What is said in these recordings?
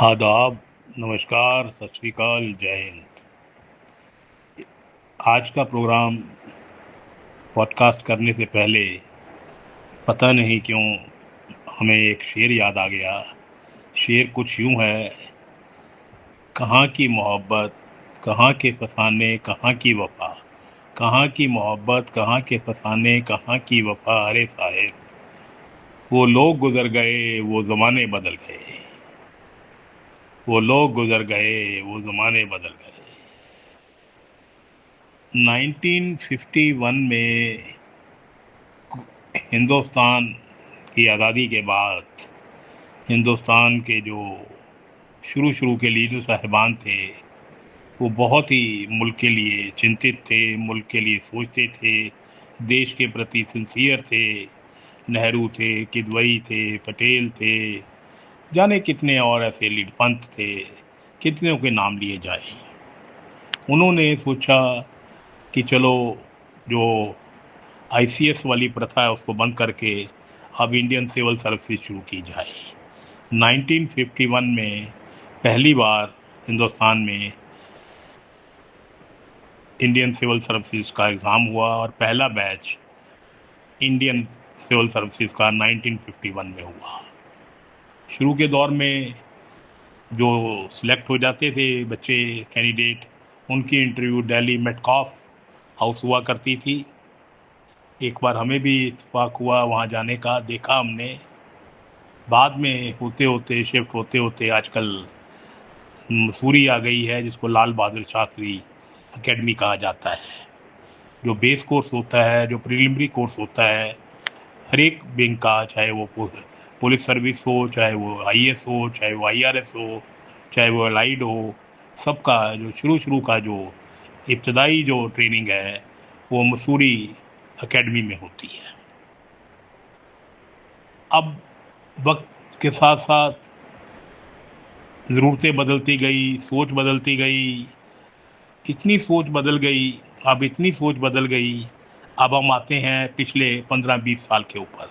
आदाब, नमस्कार, सत श्री अकाल, जय हिंद। आज का प्रोग्राम पॉडकास्ट करने से पहले पता नहीं क्यों हमें एक शेर याद आ गया। शेर कुछ यूं है: कहाँ की मोहब्बत, कहाँ के फसाने, कहाँ की वफा। कहाँ की मोहब्बत, कहाँ के फसाने, कहाँ की वफा। अरे साहिब, वो लोग गुजर गए, वो ज़माने बदल गए। वो लोग गुजर गए, वो ज़माने बदल गए। 1951 में हिंदुस्तान की आज़ादी के बाद हिंदुस्तान के जो शुरू शुरू के लीडर साहिबान थे, वो बहुत ही मुल्क के लिए चिंतित थे, मुल्क के लिए सोचते थे, देश के प्रति सिंसियर थे। नेहरू थे, किदवई थे, पटेल थे, जाने कितने और ऐसे लीड पंत थे, कितनों के नाम लिए जाए। उन्होंने सोचा कि चलो, जो आईसीएस वाली प्रथा है उसको बंद करके अब इंडियन सिविल सर्विसेज शुरू की जाए। 1951 में पहली बार हिंदुस्तान में इंडियन सिविल सर्विसेज का एग्ज़ाम हुआ और पहला बैच इंडियन सिविल सर्विसेज का 1951 में हुआ। शुरू के दौर में जो सिलेक्ट हो जाते थे बच्चे कैंडिडेट, उनकी इंटरव्यू दिल्ली मेटकाफ हाउस हुआ करती थी। एक बार हमें भी इत्तेफाक हुआ वहाँ जाने का, देखा हमने। बाद में होते होते, शिफ्ट होते होते आजकल मसूरी आ गई है, जिसको लाल बहादुर शास्त्री एकेडमी कहा जाता है। जो बेस कोर्स होता है, जो प्रिलिमिनरी कोर्स होता है, हर एक बैंक का, चाहे वो पुलिस सर्विस हो, चाहे वो आईएएस हो, चाहे वो आईआरएस हो, चाहे वो एलाइड हो, सबका जो शुरू शुरू का जो इब्तदाई जो ट्रेनिंग है वो मसूरी एकेडमी में होती है। अब वक्त के साथ साथ ज़रूरतें बदलती गई, सोच बदलती गई, इतनी सोच बदल गई, अब इतनी सोच बदल गई। अब हम आते हैं पिछले 15-20 साल के ऊपर।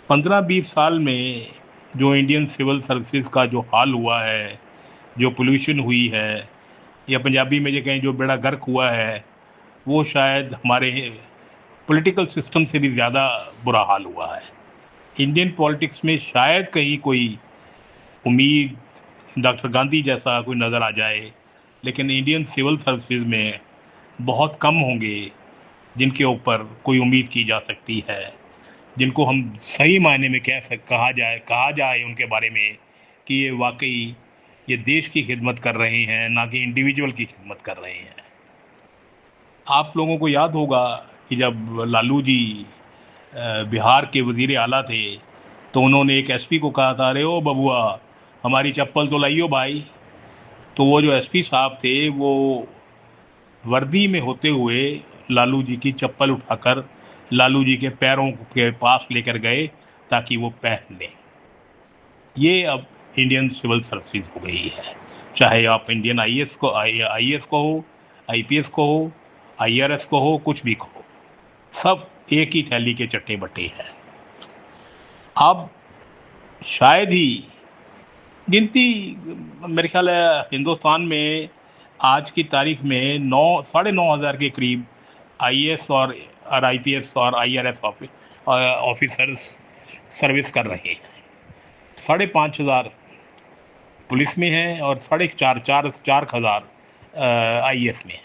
15-20 साल में जो इंडियन सिविल सर्विसेज का जो हाल हुआ है, जो पोल्यूशन हुई है, या पंजाबी में जो कहें जो बेड़ा गर्क हुआ है, वो शायद हमारे पॉलिटिकल सिस्टम से भी ज़्यादा बुरा हाल हुआ है। इंडियन पॉलिटिक्स में शायद कहीं कोई उम्मीद डॉक्टर गांधी जैसा कोई नज़र आ जाए, लेकिन इंडियन सिविल सर्विसेज में बहुत कम होंगे जिनके ऊपर कोई उम्मीद की जा सकती है, जिनको हम सही मायने में कहा जाए उनके बारे में कि ये वाकई ये देश की खिदमत कर रहे हैं, ना कि इंडिविजुअल की खिदमत कर रहे हैं। आप लोगों को याद होगा कि जब लालू जी बिहार के वज़ीर आला थे, तो उन्होंने एक एसपी को कहा था, अरे ओ बबुआ, हमारी चप्पल तो लाइयो भाई। तो वो जो एसपी साहब थे, वो वर्दी में होते हुए लालू जी की चप्पल उठाकर लालू जी के पैरों के पास लेकर गए ताकि वो पहन लें। ये अब इंडियन सिविल सर्विसेज हो गई है। चाहे आप इंडियन आईएएस को हो, आईपीएस को हो, आईआरएस को हो, कुछ भी को हो, सब एक ही थैली के चट्टे बट्टे हैं। अब शायद ही गिनती, मेरे ख्याल है हिंदुस्तान में आज की तारीख में 9 साढ़े 9 हज़ार के करीब आईएएस और आईपीएस और आईआरएस ऑफिसर्स सर्विस कर रहे हैं। 5,500 पुलिस में है और 4,500 आईएएस में है।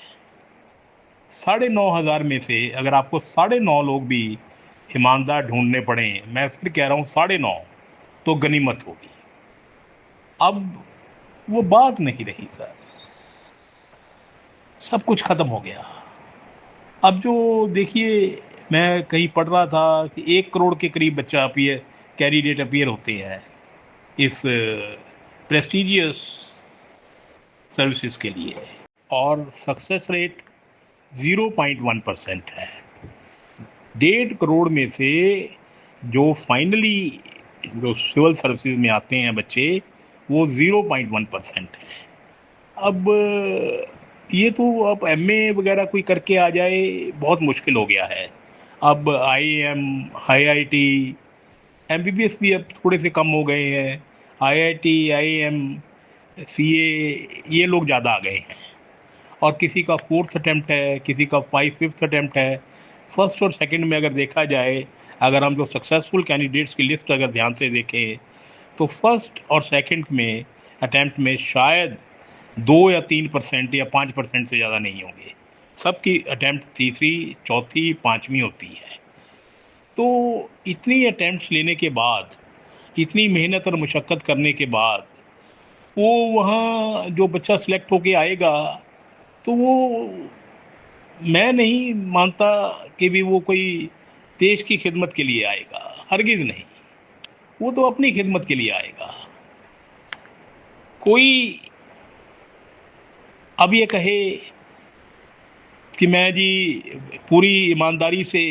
9,500 में से अगर आपको 9.5 लोग भी ईमानदार ढूंढने पड़े, मैं फिर कह रहा हूँ 9.5, तो गनीमत होगी। अब वो बात नहीं रही सर, सब कुछ खत्म हो गया। अब जो देखिए, मैं कहीं पढ़ रहा था कि 1 करोड़ के करीब बच्चा अपीयर कैंडिडेट अपीयर होते हैं इस प्रेस्टिजियस सर्विसेज के लिए, और सक्सेस रेट 0.1% है। 1.5 करोड़ में से जो फाइनली जो सिविल सर्विसेज में आते हैं बच्चे, वो 0.1% है। अब ये तो अब एमए वगैरह कोई करके आ जाए, बहुत मुश्किल हो गया है। अब आईएएम, आईआईटी, एमबीबीएस भी अब थोड़े से कम हो गए हैं। IIT, IIM, CA, ये लोग ज़्यादा आ गए हैं। और किसी का 4th अटेम्प्ट है, किसी का 5th अटेम्प्ट है। फर्स्ट और सेकंड में अगर देखा जाए, अगर हम जो सक्सेसफुल कैंडिडेट्स की लिस्ट अगर ध्यान से देखें, तो फर्स्ट और सेकंड में अटेम्प्ट में शायद 2 या 3% या 5% से ज़्यादा नहीं होंगे। सबकी अटेम्प्ट तीसरी, चौथी, पाँचवीं होती है। तो इतनी अटेम्प्ट्स लेने के बाद, इतनी मेहनत और मुशक्क़त करने के बाद, वो वहाँ जो बच्चा सिलेक्ट होके आएगा, तो वो, मैं नहीं मानता कि भी वो कोई देश की खिदमत के लिए आएगा। हरगिज़ नहीं। वो तो अपनी खिदमत के लिए आएगा। कोई अब ये कहे कि मैं जी पूरी ईमानदारी से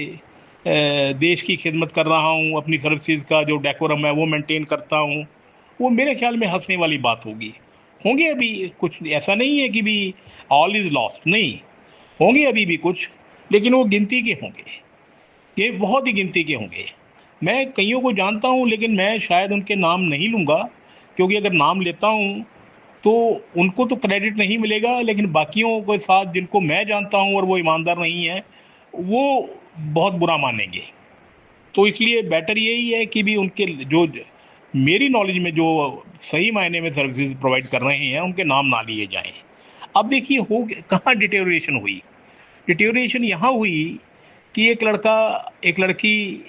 देश की खिदमत कर रहा हूँ, अपनी सर्विसेज का जो डेकोरम है वो मेंटेन करता हूँ, वो मेरे ख्याल में हंसने वाली बात होगी। होंगे अभी कुछ, ऐसा नहीं है कि भी ऑल इज़ लॉस्ट, नहीं, होंगे अभी भी कुछ, लेकिन वो गिनती के होंगे। ये बहुत ही गिनती के होंगे। मैं कईयों को जानता हूँ, लेकिन मैं शायद उनके नाम नहीं लूँगा, क्योंकि अगर नाम लेता हूँ तो उनको तो क्रेडिट नहीं मिलेगा, लेकिन बाकियों के साथ जिनको मैं जानता हूँ और वो ईमानदार नहीं है, वो बहुत बुरा मानेंगे। तो इसलिए बेटर यही है कि भी उनके जो मेरी नॉलेज में जो सही मायने में सर्विसेज प्रोवाइड कर रहे हैं, उनके नाम ना लिए जाएं। अब देखिए हो कहाँ डिटेरियोरेशन हुई। डिटेरियोरेशन यहाँ हुई कि एक लड़का, एक लड़की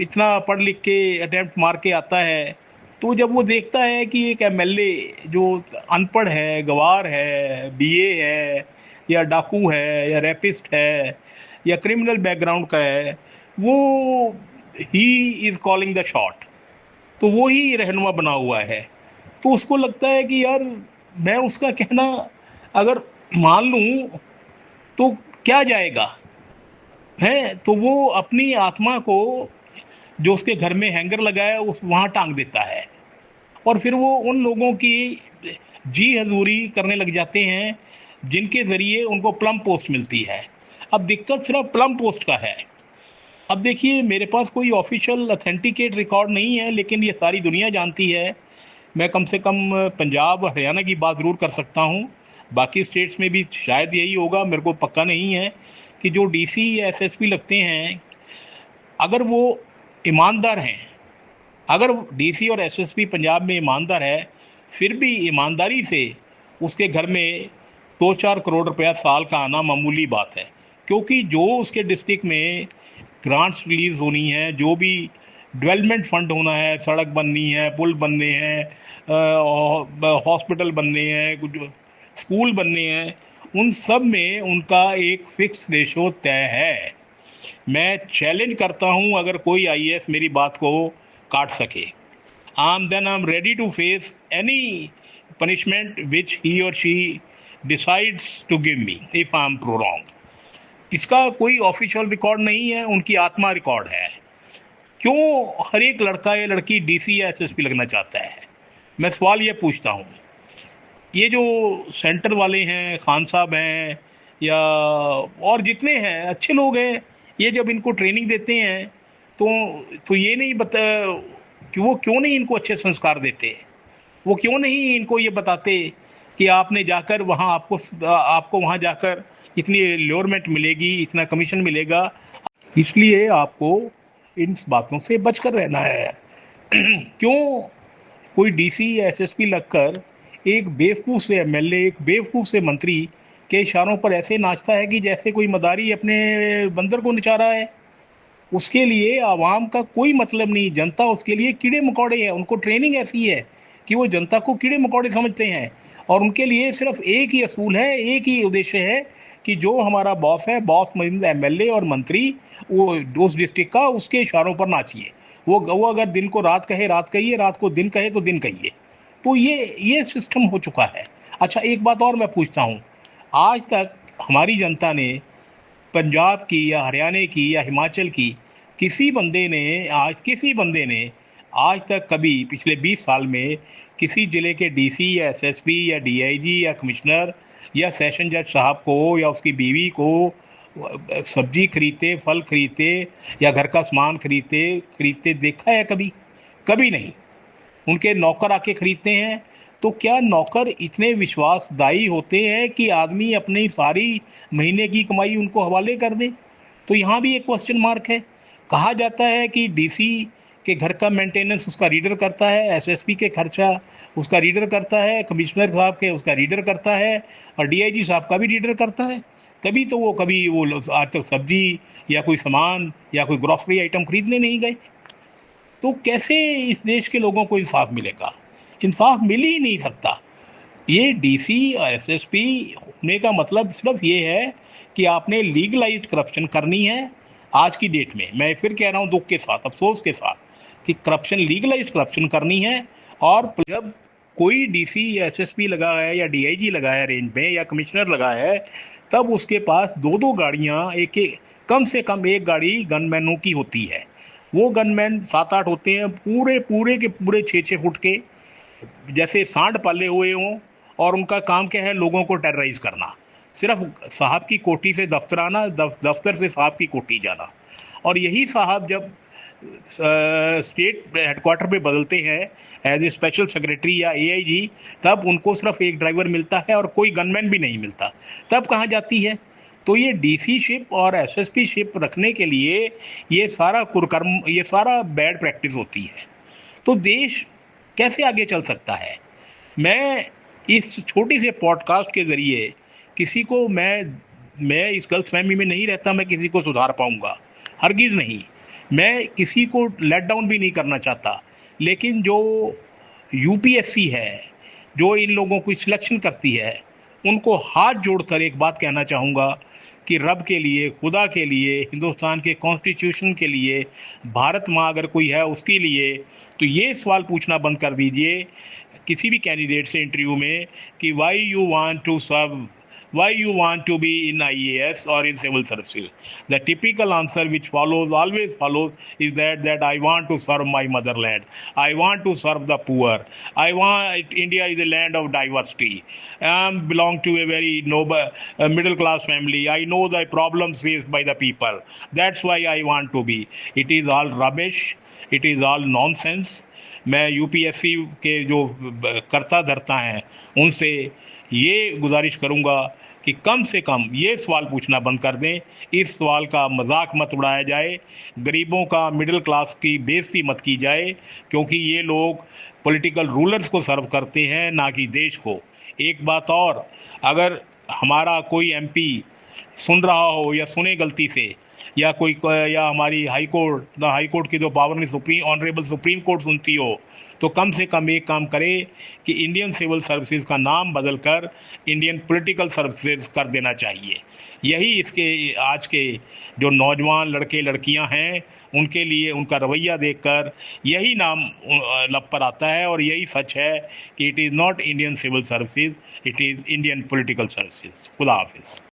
इतना पढ़ लिख के अटेम्प्ट मार के आता है, तो जब वो देखता है कि एक एमएलए जो अनपढ़ है, गवार है, बीए है, या डाकू है, या रैपिस्ट है, या क्रिमिनल बैकग्राउंड का है, वो he is calling the shot, तो वो ही रहनुमा बना हुआ है। तो उसको लगता है कि यार, मैं उसका कहना अगर मान लूँ तो क्या जाएगा है। तो वो अपनी आत्मा को, जो उसके घर में हैंगर लगा है, उस वहाँ टांग देता है, और फिर वो उन लोगों की जी हजूरी करने लग जाते हैं जिनके ज़रिए उनको प्लम पोस्ट मिलती है। अब दिक्कत सिर्फ प्लम पोस्ट का है। अब देखिए, मेरे पास कोई ऑफिशियल अथेंटिकेट रिकॉर्ड नहीं है, लेकिन ये सारी दुनिया जानती है। मैं कम से कम पंजाब, हरियाणा की बात ज़रूर कर सकता हूँ। बाकी स्टेट्स में भी शायद यही होगा, मेरे को पक्का नहीं है, कि जो डीसी या एसएसपी लगते हैं, अगर वो ईमानदार हैं, अगर डीसी और एसएसपी पंजाब में ईमानदार है, फिर भी ईमानदारी से उसके घर में 2-4 करोड़ रुपया साल का आना मामूली बात है। क्योंकि जो उसके डिस्ट्रिक्ट में ग्रांट्स रिलीज होनी है, जो भी डेवलपमेंट फंड होना है, सड़क बननी है, पुल बनने हैं, हॉस्पिटल बनने हैं, कुछ स्कूल बनने हैं, उन सब में उनका एक फिक्स रेशो तय है। मैं चैलेंज करता हूं, अगर कोई आईएएस मेरी बात को काट सके, then I'm ready to face any punishment which he or she decides to give me if I'm wrong. इसका कोई ऑफिशियल रिकॉर्ड नहीं है, उनकी आत्मा रिकॉर्ड है। क्यों हर एक लड़का या लड़की डीसी या एसएसपी लगना चाहता है? मैं सवाल ये पूछता हूँ। ये जो सेंटर वाले हैं, खान साहब हैं, या और जितने हैं अच्छे लोग हैं, ये जब इनको ट्रेनिंग देते हैं, तो ये नहीं बता कि वो क्यों नहीं इनको अच्छे संस्कार देते। वो क्यों नहीं इनको ये बताते कि आपने जाकर वहाँ, आपको वहाँ जाकर इतनी लोअरमेंट मिलेगी, इतना कमीशन मिलेगा। इसलिए आपको इन बातों से बचकर रहना है। क्यों कोई डीसी या एसएसपी लगकर एक बेवकूफ़ से एमएलए, एक बेवकूफ़ से मंत्री के इशारों पर ऐसे नाचता है कि जैसे कोई मदारी अपने बंदर को नचा रहा है। उसके लिए आवाम का कोई मतलब नहीं, जनता उसके लिए कीड़े मकोड़े है। उनको ट्रेनिंग ऐसी है कि वो जनता को कीड़े मकोड़े समझते हैं, और उनके लिए सिर्फ एक ही असूल है, एक ही उद्देश्य है कि जो हमारा बॉस है, बॉस मतलब एमएलए और मंत्री, वो उस डिस्ट्रिक्ट का, उसके इशारों पर नाचिए। वो अगर दिन को रात कहे रात कहिए, रात को दिन कहे तो दिन कहिए। तो ये सिस्टम हो चुका है। अच्छा, एक बात और मैं पूछता हूँ, आज तक हमारी जनता ने पंजाब की या हरियाणा की या हिमाचल की किसी बंदे ने आज तक कभी पिछले 20 साल में किसी ज़िले के डीसी या एसएसपी या डीआईजी या कमिश्नर या सेशन जज साहब को या उसकी बीवी को सब्जी खरीदते, फल खरीदते या घर का सामान खरीदते देखा है? कभी? कभी नहीं। उनके नौकर आके खरीदते हैं, तो क्या नौकर इतने विश्वासदायी होते हैं कि आदमी अपनी सारी महीने की कमाई उनको हवाले कर दे? तो यहाँ भी एक क्वेश्चन मार्क है। कहा जाता है कि डीसी के घर का मेंटेनेंस उसका रीडर करता है, एसएसपी के खर्चा उसका रीडर करता है, कमिश्नर साहब के उसका रीडर करता है, और डीआईजी साहब का भी रीडर करता है। तभी तो वो कभी वो आज तक सब्जी या कोई सामान या कोई ग्रॉसरी आइटम खरीदने नहीं गए। तो कैसे इस देश के लोगों को इंसाफ मिलेगा? इंसाफ मिल ही नहीं सकता। ये डीसी और एसएसपी होने का मतलब सिर्फ ये है कि आपने लीगलाइज्ड करप्शन करनी है। आज की डेट में मैं फिर कह रहा हूँ दुख के साथ, अफसोस के साथ, कि करप्शन, लीगलाइज्ड करप्शन करनी है। और जब कोई डीसी या एसएसपी लगा है या डीआईजी लगा है रेंज में या कमिश्नर लगा है, तब उसके पास दो दो गाड़ियाँ, एक एक, कम से कम एक गाड़ी गनमैनों की होती है। वो गनमैन 7-8 होते हैं, पूरे पूरे के पूरे 6-6 फुट के, जैसे सांड पाले हुए हों, और उनका काम क्या है? लोगों को टेरराइज करना। सिर्फ साहब की कोठी से दफ्तर आना, दफ्तर से साहब की कोठी जाना। और यही साहब जब स्टेट हेडक्वार्टर पे बदलते हैं एज ए स्पेशल सेक्रेटरी या एआईजी, तब उनको सिर्फ एक ड्राइवर मिलता है और कोई गनमैन भी नहीं मिलता। तब कहाँ जाती है? तो ये डीसी शिप और एसएसपी शिप रखने के लिए ये सारा कुकर्म, ये सारा बैड प्रैक्टिस होती है। तो देश कैसे आगे चल सकता है? मैं इस छोटी से पॉडकास्ट के ज़रिए किसी को, मैं इस गलतफहमी में नहीं रहता मैं किसी को सुधार पाऊंगा, हरगिज़ नहीं। मैं किसी को लेट डाउन भी नहीं करना चाहता। लेकिन जो यूपीएससी है, जो इन लोगों की सिलेक्शन करती है, उनको हाथ जोड़कर एक बात कहना चाहूँगा कि रब के लिए, खुदा के लिए, हिंदुस्तान के कॉन्स्टिट्यूशन के लिए, भारत माँ अगर कोई है उसके लिए, तो ये सवाल पूछना बंद कर दीजिए किसी भी कैंडिडेट से इंटरव्यू में कि why you want to serve, why you want to be in IAS or in civil services. The typical answer which follows, always follows, is that I want to serve my motherland. I want to serve the poor. I want, India is a land of diversity. I belong to a very noble middle class family. I know the problems faced by the people. That's why I want to be. It is all rubbish. It is all nonsense. मैं UPSC के जो करता धरता हैं उनसे ये गुजारिश करूँगा कि कम से कम ये सवाल पूछना बंद कर दें। इस सवाल का मजाक मत उड़ाया जाए, गरीबों का, मिडिल क्लास की बेइज्जती मत की जाए, क्योंकि ये लोग पॉलिटिकल रूलर्स को सर्व करते हैं, ना कि देश को। एक बात और, अगर हमारा कोई एमपी सुन रहा हो या सुने गलती से, या कोई, या हमारी हाई कोर्ट की जो पावर में ऑनरेबल सुप्रीम कोर्ट सुनती हो, तो कम से कम एक काम करे कि इंडियन सिविल सर्विसेज का नाम बदलकर इंडियन पॉलिटिकल सर्विसेज कर देना चाहिए। यही इसके आज के जो नौजवान लड़के लड़कियां हैं उनके लिए, उनका रवैया देखकर यही नाम लब पर आता है, और यही सच है कि it is not Indian civil services, it is Indian political services. खुदा हाफिज़।